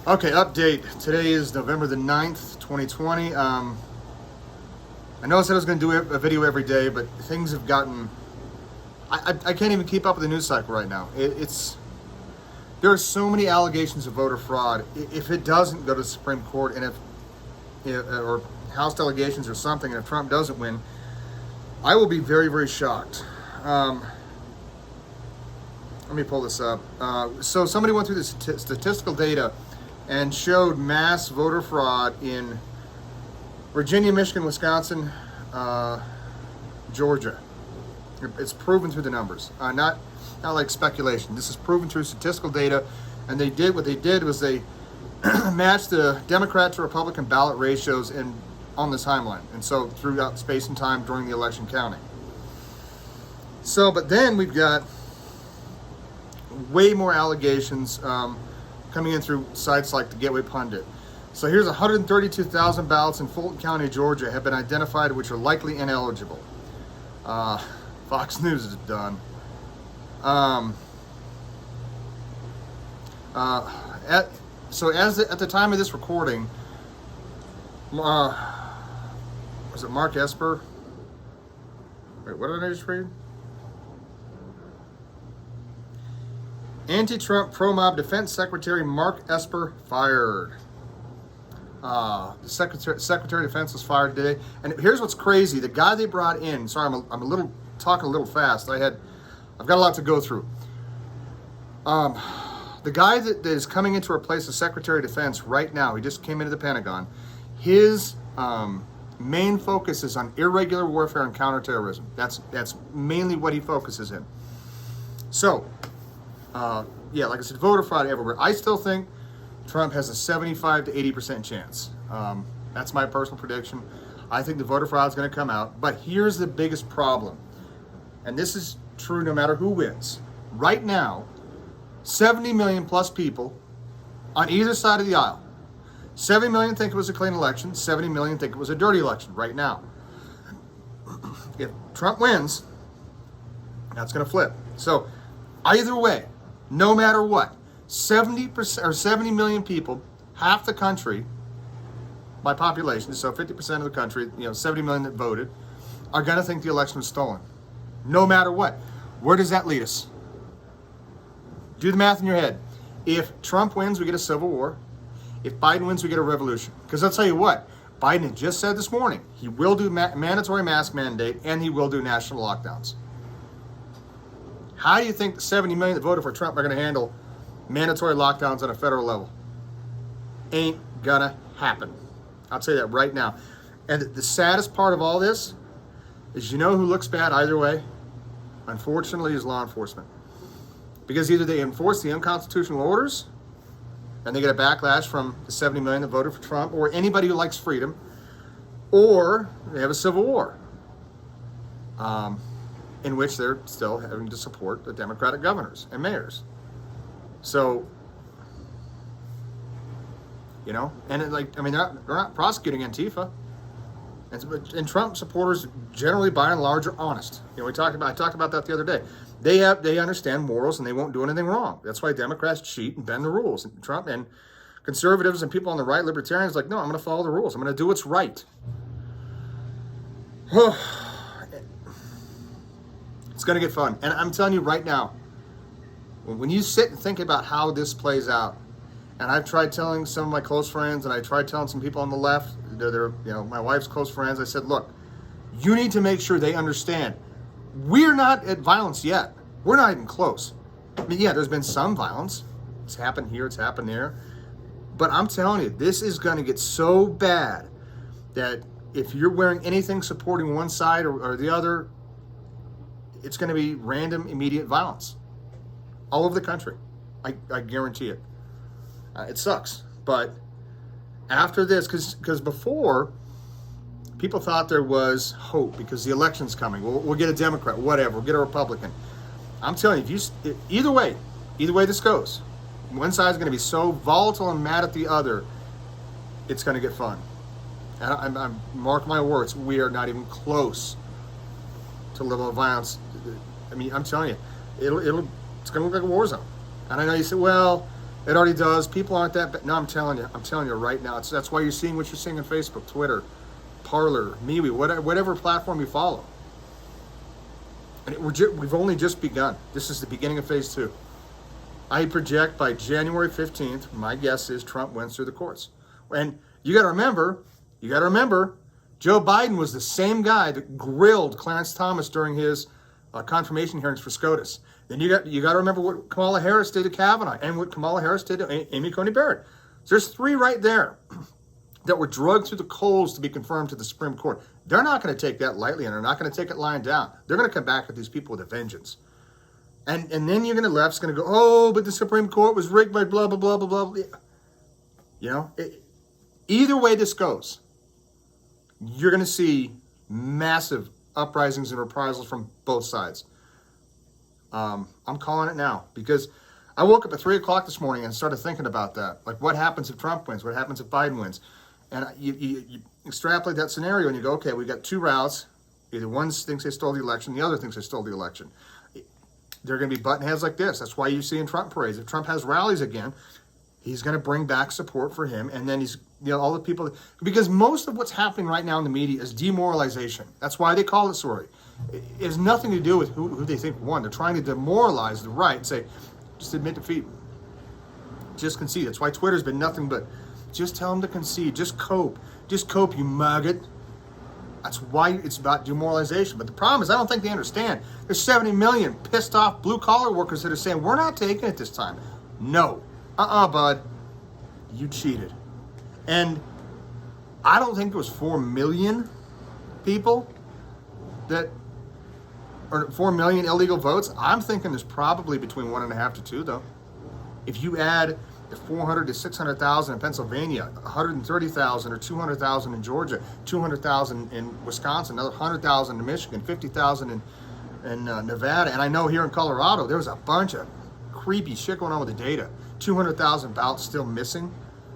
Okay, update. Today is November the 9th, 2020. I know I said I was going to do a video every day, but things have gotten... I can't even keep up with the news cycle right now. There are so many allegations of voter fraud. If it doesn't go to the Supreme Court, and or House delegations or something, and if Trump doesn't win, I will be very, very shocked. Let me pull this up. So somebody went through the statistical data and showed mass voter fraud in Virginia, Michigan, Wisconsin, Georgia. It's proven through the numbers, not like speculation. This is proven through statistical data, and what they did was they matched the Democrat to Republican ballot ratios on the timeline, and so throughout space and time during the election counting. So, but then we've got way more allegations coming in through sites like the Gateway Pundit. So here's 132,000 ballots in Fulton County, Georgia have been identified which are likely ineligible. Fox News is done. At the time of this recording, was it Mark Esper? Wait, what did I just read? Anti-Trump pro-mob defense secretary Mark Esper fired. The secretary of defense was fired today. And here's what's crazy: the guy they brought in. Sorry, I'm talking a little fast. I've got a lot to go through. The guy that is coming in to replace the Secretary of Defense right now, he just came into the Pentagon. His main focus is on irregular warfare and counterterrorism. That's mainly what he focuses in. So, yeah, like I said, voter fraud everywhere. I still think Trump has a 75 to 80% chance. That's my personal prediction. I think the voter fraud is going to come out. But here's the biggest problem, and this is true no matter who wins. Right now, 70 million plus people on either side of the aisle. 70 million think it was a clean election. 70 million think it was a dirty election right now. If Trump wins, that's going to flip. So either way, no matter what, 70% or 70 million people, half the country by population, so 50% of the country, 70 million that voted, are going to think the election was stolen. No matter what. Where does that lead us? Do the math in your head. If Trump wins, we get a civil war. If Biden wins, we get a revolution. Because I'll tell you what, Biden had just said this morning, he will do mandatory mask mandate and he will do national lockdowns. How do you think the 70 million that voted for Trump are going to handle mandatory lockdowns on a federal level? Ain't gonna happen. I'll tell you that right now. And the saddest part of all this is, who looks bad either way? Unfortunately, is law enforcement. Because either they enforce the unconstitutional orders and they get a backlash from the 70 million that voted for Trump, or anybody who likes freedom, or they have a civil war in which they're still having to support the Democratic governors and mayors. So, and they're not prosecuting Antifa. And Trump supporters generally, by and large, are honest. I talked about that the other day. They understand morals and they won't do anything wrong. That's why Democrats cheat and bend the rules. And Trump and conservatives and people on the right, libertarians, no, I'm going to follow the rules. I'm going to do what's right. It's going to get fun. And I'm telling you right now, when you sit and think about how this plays out, and I've tried telling some of my close friends, and I tried telling some people on the left, they're my wife's close friends, I said, look, you need to make sure they understand we're not at violence yet. We're not even close. Yeah, there's been some violence. It's happened here, it's happened there. But I'm telling you, this is going to get so bad that if you're wearing anything supporting one side or the other, it's going to be random, immediate violence all over the country. I guarantee it. It sucks. But after this, because before, people thought there was hope because the election's coming. We'll get a Democrat, whatever. We'll get a Republican. I'm telling you, either way this goes, one side's going to be so volatile and mad at the other, it's going to get fun. And I'm mark my words, we are not even close to level of violence. I'm telling you, it's going to look like a war zone. And I know you say, well, It already does. People aren't that. No, I'm telling you right now. That's why you're seeing what you're seeing on Facebook, Twitter, Parler, MeWe, whatever platform you follow. And we've only just begun. This is the beginning of phase 2. I project by January 15th, my guess is Trump wins through the courts. And you got to remember, Joe Biden was the same guy that grilled Clarence Thomas during his confirmation hearings for SCOTUS. Then you got to remember what Kamala Harris did to Kavanaugh and what Kamala Harris did to Amy Coney Barrett. So there's 3 right there that were drugged through the coals to be confirmed to the Supreme Court. They're not going to take that lightly, and they're not going to take it lying down. They're going to come back at these people with a vengeance. And then you're going to left's going to go, oh, but the Supreme Court was rigged by blah, blah, blah, blah, blah. You know, either way this goes, you're going to see massive uprisings and reprisals from both sides. I'm calling it now because I woke up at 3 o'clock this morning and started thinking about that. Like, what happens if Trump wins? What happens if Biden wins? And you extrapolate that scenario and you go, okay, we got 2 routes. Either one thinks they stole the election, the other thinks they stole the election. They're going to be button heads like this. That's why you see in Trump parades. If Trump has rallies again, he's going to bring back support for him. And then he's, all the people, because most of what's happening right now in the media is demoralization. That's why they call it sorry. It has nothing to do with who they think won. They're trying to demoralize the right and say, just admit defeat. Just concede. That's why Twitter's been nothing but just tell them to concede. Just cope. Just cope, you maggot. That's why it's about demoralization. But the problem is I don't think they understand. There's 70 million pissed off blue-collar workers that are saying, we're not taking it this time. No. Bud. You cheated. And I don't think it was 4 million people or 4 million illegal votes. I'm thinking there's probably between 1.5 to 2, though. If you add the 400 to 600,000 in Pennsylvania, 130,000 or 200,000 in Georgia, 200,000 in Wisconsin, another 100,000 in Michigan, 50,000 in Nevada, and I know here in Colorado there was a bunch of creepy shit going on with the data. 200,000 ballots still missing,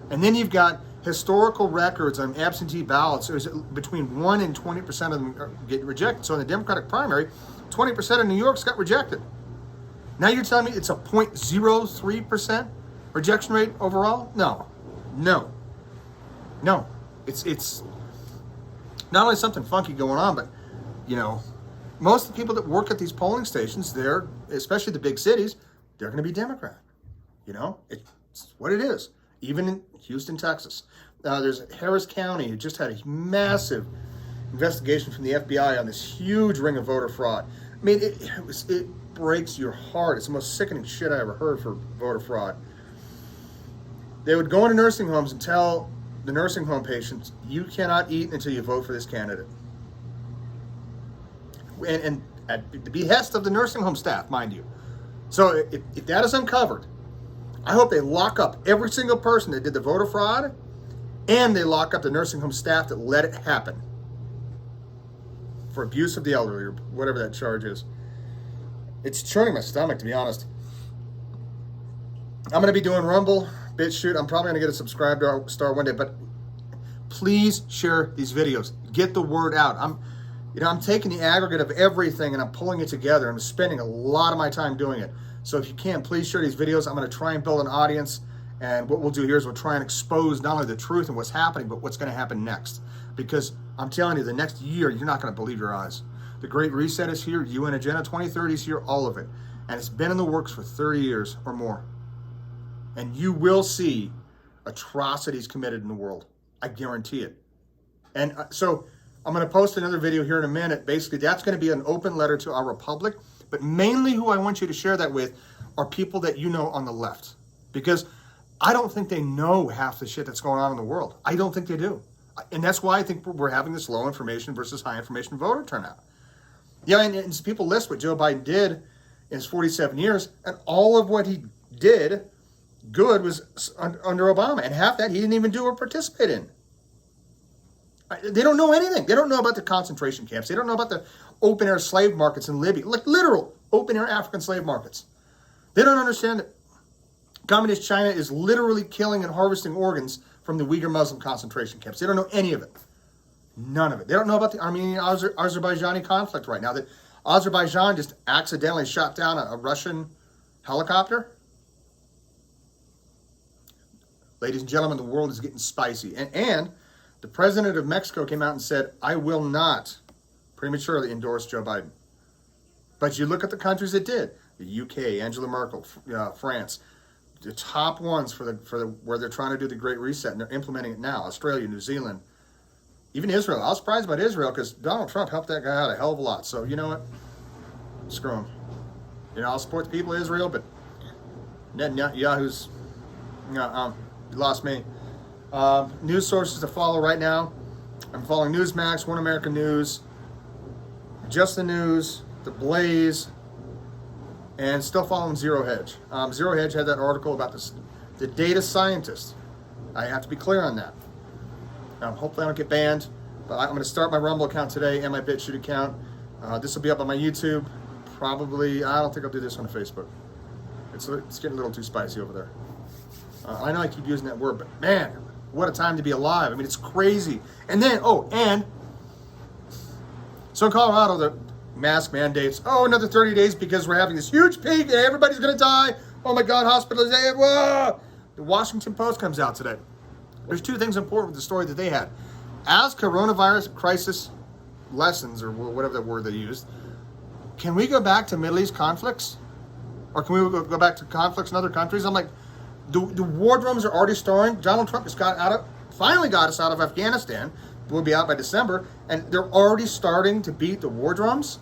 and then you've got historical records on absentee ballots. There's between 1 and 20% of them get rejected. So in the Democratic primary, 20% of New York's got rejected. Now you're telling me it's a 0.03% rejection rate overall? No. It's not only something funky going on, but most of the people that work at these polling stations, they're, especially the big cities, they're going to be Democrat. It's what it is. Even in Houston, Texas. There's Harris County who just had a massive investigation from the FBI on this huge ring of voter fraud. I mean, it breaks your heart. It's the most sickening shit I ever heard for voter fraud. They would go into nursing homes and tell the nursing home patients, you cannot eat until you vote for this candidate. And at the behest of the nursing home staff, mind you. So if that is uncovered, I hope they lock up every single person that did the voter fraud, and they lock up the nursing home staff that let it happen for abuse of the elderly or whatever that charge is. It's churning my stomach, to be honest. I'm going to be doing Rumble, BitChute. I'm probably going to get a subscribe star one day, but please share these videos. Get the word out. I'm taking the aggregate of everything and I'm pulling it together. I'm spending a lot of my time doing it. So if you can, please share these videos. I'm going to try and build an audience. And what we'll do here is we'll try and expose not only the truth and what's happening, but what's going to happen next. Because I'm telling you, the next year, you're not going to believe your eyes. The Great Reset is here. UN Agenda 2030 is here, all of it. And it's been in the works for 30 years or more. And you will see atrocities committed in the world. I guarantee it. And so I'm going to post another video here in a minute. Basically, that's going to be an open letter to our republic. But mainly who I want you to share that with are people that you know on the left. Because I don't think they know half the shit that's going on in the world. I don't think they do. And that's why I think we're having this low information versus high information voter turnout. Yeah, and people list what Joe Biden did in his 47 years, and all of what he did good was under Obama. And half that he didn't even do or participate in. They don't know anything. They don't know about the concentration camps. They don't know about the open-air slave markets in Libya, like literal open-air African slave markets. They don't understand that Communist China is literally killing and harvesting organs from the Uyghur Muslim concentration camps. They don't know any of it. None of it. They don't know about the Armenian-Azerbaijani conflict right now, that Azerbaijan just accidentally shot down a Russian helicopter. Ladies and gentlemen, the world is getting spicy. And the president of Mexico came out and said, I will not prematurely endorse Joe Biden. But you look at the countries that did. The UK, Angela Merkel, France, the top ones for the where they're trying to do the Great Reset, and they're implementing it now. Australia, New Zealand, even Israel. I was surprised about Israel because Donald Trump helped that guy out a hell of a lot. So you know what? Screw him. You know, I'll support the people of Israel, but Netanyahu's, you lost me. News sources to follow right now. I'm following Newsmax, One American News, Just the News, The Blaze, and still following Zero Hedge. Zero Hedge had that article about the data scientist. I have to be clear on that. Hopefully I don't get banned, but I'm going to start my Rumble account today and my BitChute account. This will be up on my YouTube. Probably, I don't think I'll do this on Facebook. It's getting a little too spicy over there. I know I keep using that word, but man, what a time to be alive. I mean, it's crazy. And then, so in Colorado, the mask mandates, another 30 days because we're having this huge peak and everybody's going to die. Oh my God, hospitalization. Whoa! The Washington Post comes out today. There's two things important with the story that they had. As coronavirus crisis lessons, or whatever that word they used, can we go back to Middle East conflicts? Or can we go back to conflicts in other countries? I'm like, the war drums are already starting. Donald Trump just finally got us out of Afghanistan. We'll be out by December. And they're already starting to beat the war drums?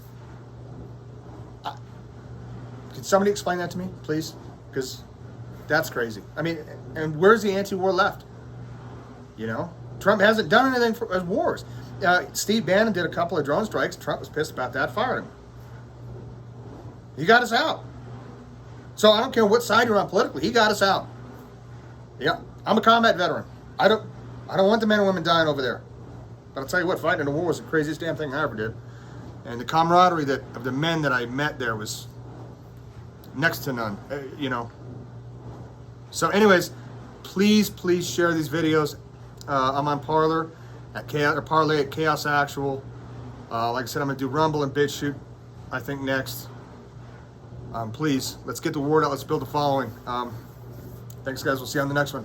Can somebody explain that to me, please? Because that's crazy. I mean, and where's the anti-war left? You know? Trump hasn't done anything for wars. Steve Bannon did a couple of drone strikes. Trump was pissed about that, fired him. He got us out. So I don't care what side you're on politically. He got us out. Yeah, I'm a combat veteran. I don't want the men and women dying over there. But I'll tell you what, fighting in a war was the craziest damn thing I ever did. And the camaraderie of the men that I met there was next to none. You know. So, anyways, please share these videos. I'm on Parler at Parlay at Chaos.Actual. Like I said, I'm gonna do Rumble and BitChute, I think, next. Please, let's get the word out. Let's build a following. Thanks, guys. We'll see you on the next one.